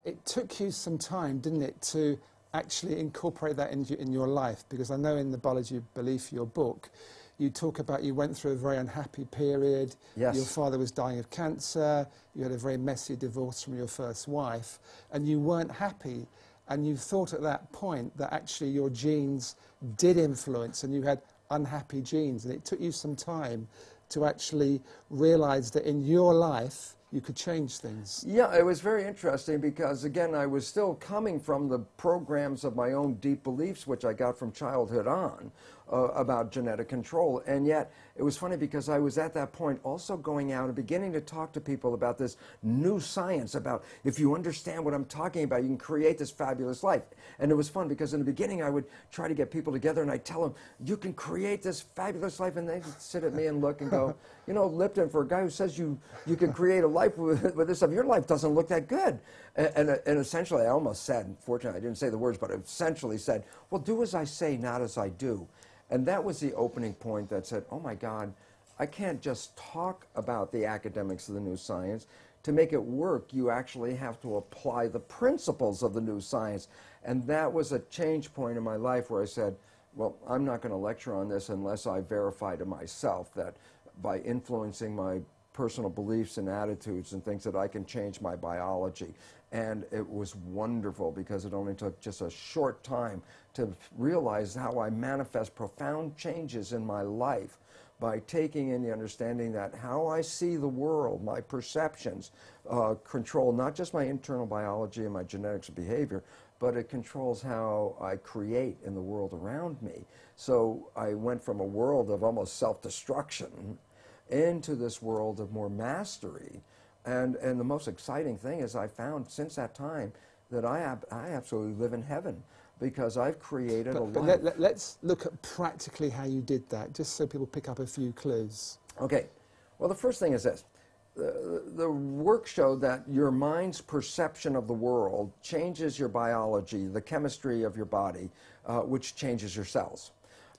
It took you some time, didn't it, to actually incorporate that in your life? Because I know in the Biology of Belief, your book, you talk about you went through a very unhappy period. Yes. Your father was dying of cancer. You had a very messy divorce from your first wife, and you weren't happy. And you thought at that point that actually your genes did influence, and you had unhappy genes. And it took you some time to actually realize that in your life you could change things. Yeah, it was very interesting because, again, I was still coming from the programs of my own deep beliefs, which I got from childhood on, about genetic control. And yet, it was funny because I was at that point also going out and beginning to talk to people about this new science, about if you understand what I'm talking about, you can create this fabulous life. And it was fun because in the beginning I would try to get people together and I'd tell them, you can create this fabulous life. And they'd sit at me and look and go, you know, Lipton, for a guy who says you can create a life with this stuff, your life doesn't look that good. And essentially I almost said, unfortunately I didn't say the words, but I essentially said, well, do as I say, not as I do. And that was the opening point that said, oh my God, I can't just talk about the academics of the new science. To make it work, you actually have to apply the principles of the new science. And that was a change point in my life where I said, well, I'm not going to lecture on this unless I verify to myself that by influencing my personal beliefs and attitudes and things that I can change my biology. And it was wonderful because it only took just a short time to realize how I manifest profound changes in my life by taking in the understanding that how I see the world, my perceptions, control not just my internal biology and my genetics and behavior, but it controls how I create in the world around me. So I went from a world of almost self-destruction into this world of more mastery. And the most exciting thing is I found since that time that I absolutely live in heaven because I've created a life. Let's look at practically how you did that, just so people pick up a few clues. Okay. Well, the first thing is this. The work showed that your mind's perception of the world changes your biology, the chemistry of your body, which changes your cells.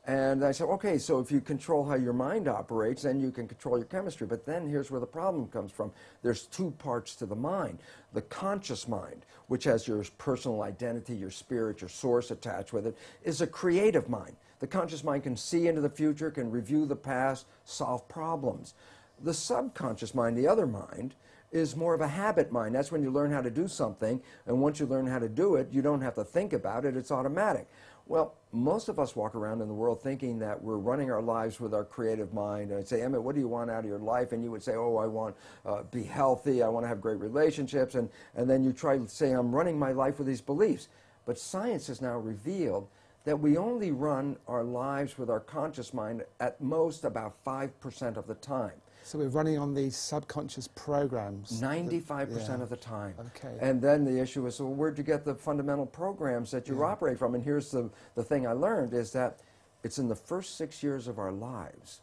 And I said, okay, so if you control how your mind operates, then you can control your chemistry. But then here's where the problem comes from. There's two parts to the mind. The conscious mind, which has your personal identity, your spirit, your source attached with it, is a creative mind. The conscious mind can see into the future, can review the past, solve problems. The subconscious mind, the other mind, is more of a habit mind. That's when you learn how to do something, and once you learn how to do it, you don't have to think about it, it's automatic. Well, most of us walk around in the world thinking that we're running our lives with our creative mind. And I'd say, Emmett, what do you want out of your life? And you would say, oh, I want to be healthy, I want to have great relationships. And then you try to say, I'm running my life with these beliefs. But science has now revealed that we only run our lives with our conscious mind at most about 5% of the time. So we're running on these subconscious programs. 95% of the time. Okay. And then the issue is, well, where'd you get the fundamental programs that you operate from? And here's the thing I learned is that it's in the first 6 years of our lives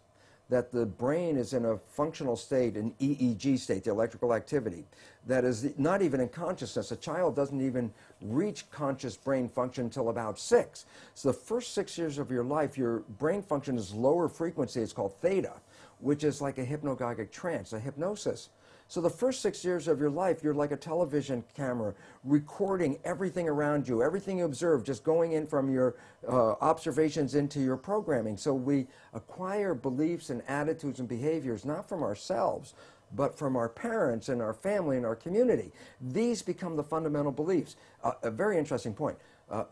that the brain is in a functional state, an EEG state, the electrical activity, that is not even in consciousness. A child doesn't even reach conscious brain function until about 6. So the first 6 years of your life, your brain function is lower frequency. It's called theta, which is like a hypnagogic trance, a hypnosis. So the first 6 years of your life, you're like a television camera, recording everything around you, everything you observe, just going in from your observations into your programming. So we acquire beliefs and attitudes and behaviors, not from ourselves, but from our parents and our family and our community. These become the fundamental beliefs. A very interesting point.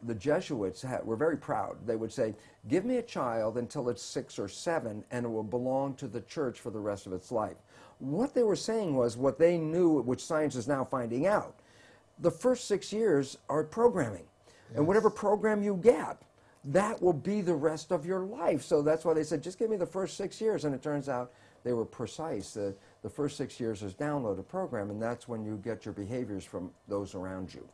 The Jesuits were very proud. They would say, give me a child until it's 6 or 7 and it will belong to the church for the rest of its life. What they were saying was what they knew, which science is now finding out. The first 6 years are programming. Yes. And whatever program you get, that will be the rest of your life. So that's why they said, just give me the first 6 years. And it turns out they were precise. The first 6 years is download a program, and that's when you get your behaviors from those around you.